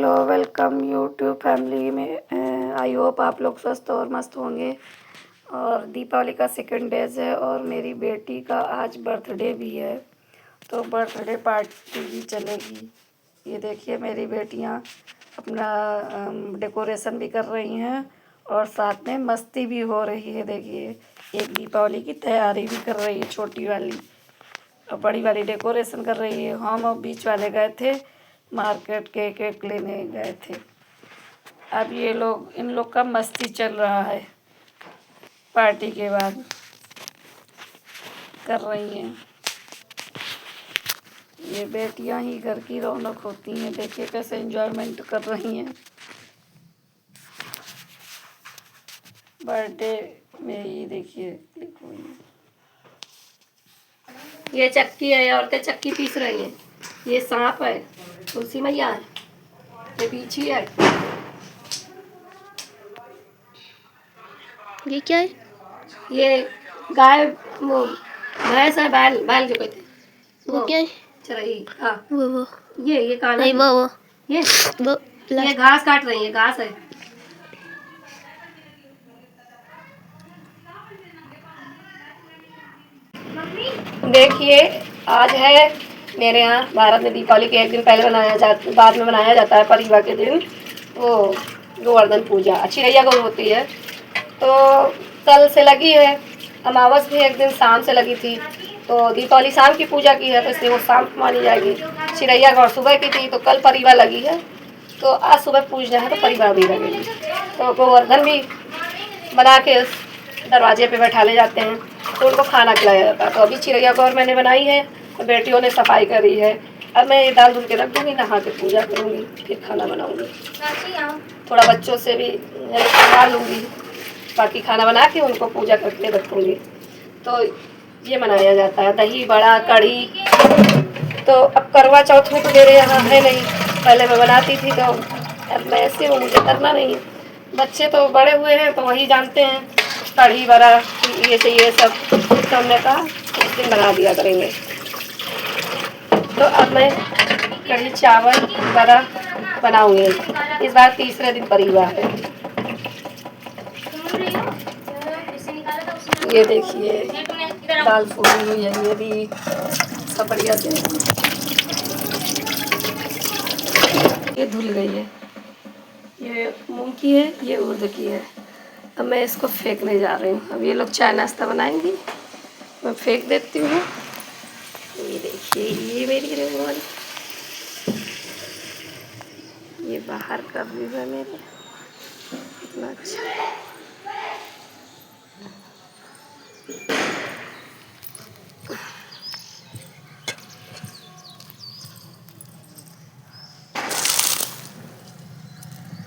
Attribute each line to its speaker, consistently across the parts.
Speaker 1: Hello welcome YouTube family में। I hope आप लोग स्वस्थ और मस्त होंगे। और दीपावली का सेकंड डेज है और मेरी बेटी का आज बर्थडे भी है, तो बर्थडे पार्टी भी चलेगी। ये देखिए मेरी बेटियां अपना डेकोरेशन भी कर रही हैं और साथ में मस्ती भी हो रही है। देखिए एक दीपावली की तैयारी भी कर रही है छोटी वाली, और बड़ी वाली डेकोरेशन कर रही है। हम और बीच वाले गए थे मार्केट, केक लेने गए थे। अब ये लोग, इन लोग का मस्ती चल रहा है, पार्टी के बाद कर रही हैं। ये बेटियां ही घर की रौनक होती हैं। देखिए कैसे एंजॉयमेंट कर रही हैं बर्थडे में। ही देखिए, देखो ये चक्की है, औरतें चक्की पीस रही हैं। ये सांप है, तुलसी मैया है, ये पीछी है।
Speaker 2: ये क्या है?
Speaker 1: ये गाय, वो भैंस है, बैल बैल जो कहते हैं।
Speaker 2: वो क्या है?
Speaker 1: चरही, हाँ
Speaker 2: वो
Speaker 1: ये काना
Speaker 2: नहीं, वो
Speaker 1: ये घास काट रही है, घास है। देखिए आज है मेरे यहाँ भारत में दीपावली के एक दिन पहले बाद में मनाया जाता है परिवार के दिन, वो गोवर्धन पूजा अच्छी रैया गौ होती है। तो कल से लगी है, अमावस भी एक दिन शाम से लगी थी। तो दीपावली शाम की पूजा की है तो इसलिए वो शाम को मानी जाएगी। चिरैया गौर सुबह की थी तो कल परिवार लगी है, तो आज सुबह पूजना है तो परिवार भी लगेगी। तो गोवर्धन भी बना के दरवाजे पे बैठा ले जाते हैं, तो उनको खाना खिलाया जाता है। तो अभी चिरैया गौर मैंने बनाई है, तो बेटियों ने सफाई करी है। अब मैं ये दाल धुल के रख दूँगी, नहा के पूजा करूँगी, फिर खाना बनाऊँगी। थोड़ा बच्चों से भी हेल्प करवा लूँगी, बाकी खाना बना के उनको पूजा करके रखूँगी। तो ये मनाया जाता है दही बड़ा कढ़ी। तो अब करवा चौथ में तो मेरे यहाँ है नहीं, पहले मैं बनाती थी, तो अब मैं ऐसे हूँ, मुझे करना नहीं है। बच्चे तो बड़े हुए हैं तो वही जानते हैं कढ़ी बड़ा ये चाहिए सब, तो हमने कहा उस दिन बना दिया करेंगे। तो अब मैं कढ़ी चावल बड़ा बनाऊँगी। इस बार तीसरे दिन परिवार है। ये देखिए दाल फूली हुई है, ये भी सब बढ़िया से ये धुल गई है। ये मूंग की है, ये उड़द की है। अब मैं इसको फेंकने जा रही हूँ। अब ये लोग चाय नाश्ता बनाएंगी, मैं फेंक देती हूँ। ये देखिए ये मेरी रेगुलर, ये बाहर का व्यू है मेरे, इतना अच्छा।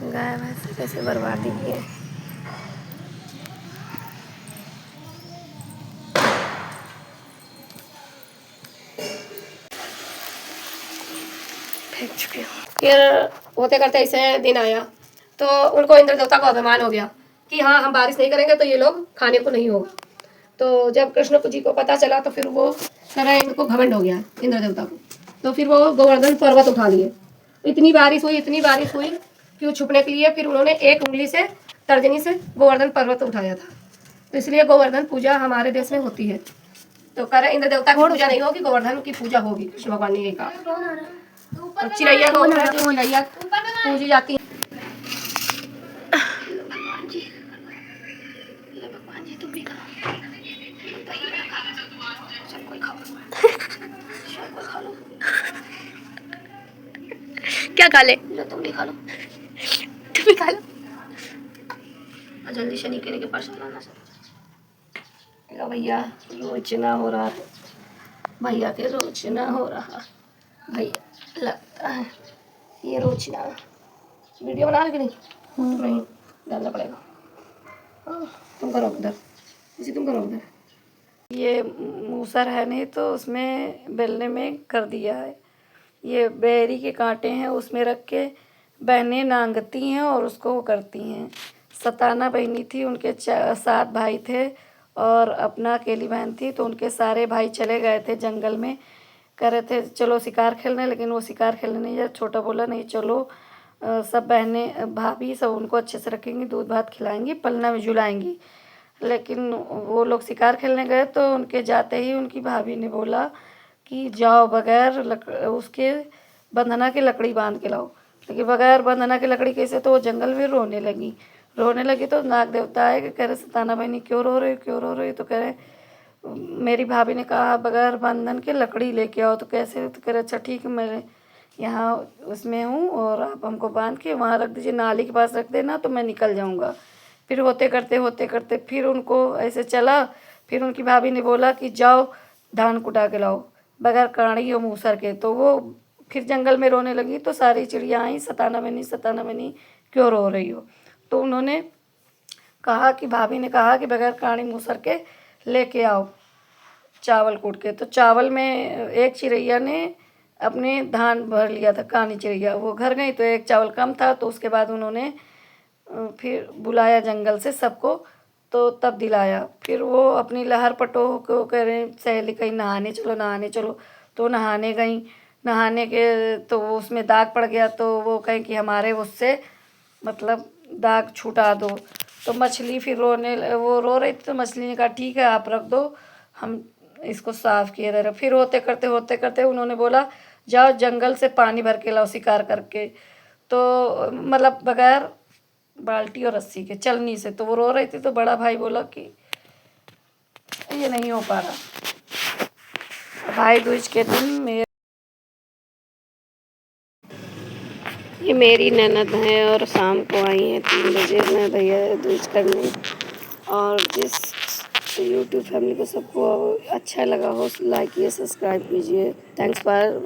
Speaker 1: गाय भैंस कैसे बर्बादी की है। फेंक चुके हो। फिर होते करते ऐसे दिन आया तो उनको इंद्र देवता को अभिमान हो गया कि हाँ हम बारिश नहीं करेंगे तो ये लोग खाने को नहीं होगा। तो जब कृष्ण जी को पता चला तो फिर वो सारा इनको घमंड हो गया इंद्र देवता को। तो फिर वो गोवर्धन पर्वत उठा लिए। इतनी बारिश हुई कि वो छुपने के लिए फिर उन्होंने एक उंगली से तर्जनी से गोवर्धन पर्वत उठाया था। तो इसलिए गोवर्धन पूजा हमारे देश में होती है। तो कह रहे इंद्र देवता की पूजा नहीं होगी, गोवर्धन की पूजा होगी। कृष्ण भगवान ने यही कहा। चिरैया पूजी जाती है। भगवान जी तुम भी खाओ, सब कोई खाओ, सब कोई खा लो।
Speaker 2: क्या खा ले?
Speaker 1: लो तुम भी खा लो,
Speaker 2: तुम भी खा लो।
Speaker 1: जल्दी से निकलने के पास लाना सब। भैया रोचना हो रहा है, भैया के रोचना हो रहा, भैया लगता है ये रोचना। वीडियो बना रहे नहीं? नहीं डालना पड़ेगा। तुम करो उधर, इसी तुम करो उधर। ये मूसर है नहीं तो उसमें बेलने में कर दिया है। ये बेरी के कांटे हैं, उसमें रख के बहनें नांगती हैं और उसको वो करती हैं। सताना बहनी थी, उनके 7 भाई थे और अपना अकेली बहन थी। तो उनके सारे भाई चले गए थे जंगल में, कह रहे थे चलो शिकार खेलने, लेकिन वो शिकार खेलने नहीं जाए। छोटा बोला नहीं चलो सब बहनें भाभी सब उनको अच्छे से रखेंगी, दूध भात खिलाएंगी, पलना में झुलाएंगी। लेकिन वो लोग शिकार खेलने गए तो उनके जाते ही उनकी भाभी ने बोला कि जाओ बगैर उसके बंधना की लकड़ी बांध के लाओ। लेकिन बगैर बंधना की लकड़ी कैसे, तो वो जंगल में रोने लगी तो नाग देवता आए कि कह रहे सताना बहनी क्यों रो रही, क्यों रो रही। तो कह रहे मेरी भाभी ने कहा बगैर बंधन के लकड़ी लेके आओ। तो कैसे, तो कह रहे अच्छा ठीक है, मैं यहाँ उसमें हूँ और आप हमको बांध के वहाँ रख दीजिए, नाली के पास रख देना तो मैं निकल जाऊँगा। फिर होते करते फिर उनको ऐसे चला। फिर उनकी भाभी ने बोला कि जाओ धान कुटा के लाओ बगैर काड़ी और मूसर के। तो वो फिर जंगल में रोने लगी तो सारी चिड़िया आई, सताना बनी क्यों रो रही हो। तो उन्होंने कहा कि भाभी ने कहा कि बगैर काड़ी मूसर के लेके आओ चावल कूट के। तो चावल में एक चिड़ैया ने अपने धान भर लिया था, कानी चिड़ैया वो घर गई तो एक चावल कम था। तो उसके बाद उन्होंने फिर बुलाया जंगल से सबको, तो तब दिलाया। फिर वो अपनी लहर पटो को कह रहे सहेली कहीं नहाने चलो, नहाने चलो। तो नहाने गई, नहाने के तो वो उसमें दाग पड़ गया। तो वो कहें कि हमारे उससे मतलब दाग छुटा दो। तो मछली फिर वो रो रही थी। तो मछली ने कहा ठीक है आप रख दो, हम इसको साफ किए दे रहे। फिर होते करते उन्होंने बोला जाओ जंगल से पानी भर के लाओ शिकार करके। तो मतलब बगैर बाल्टी और रस्सी के चलनी से। तो वो रो रही थी तो बड़ा भाई बोला कि ये नहीं हो पा रहा। भाई दूज के दिन ये मेरी ननद हैं और शाम को आई हैं 3 बजे मैं भैया दूज करने। और जिस यूट्यूब फैमिली को सबको अच्छा लगा हो लाइक कीजिए, सब्सक्राइब कीजिए। Thanks for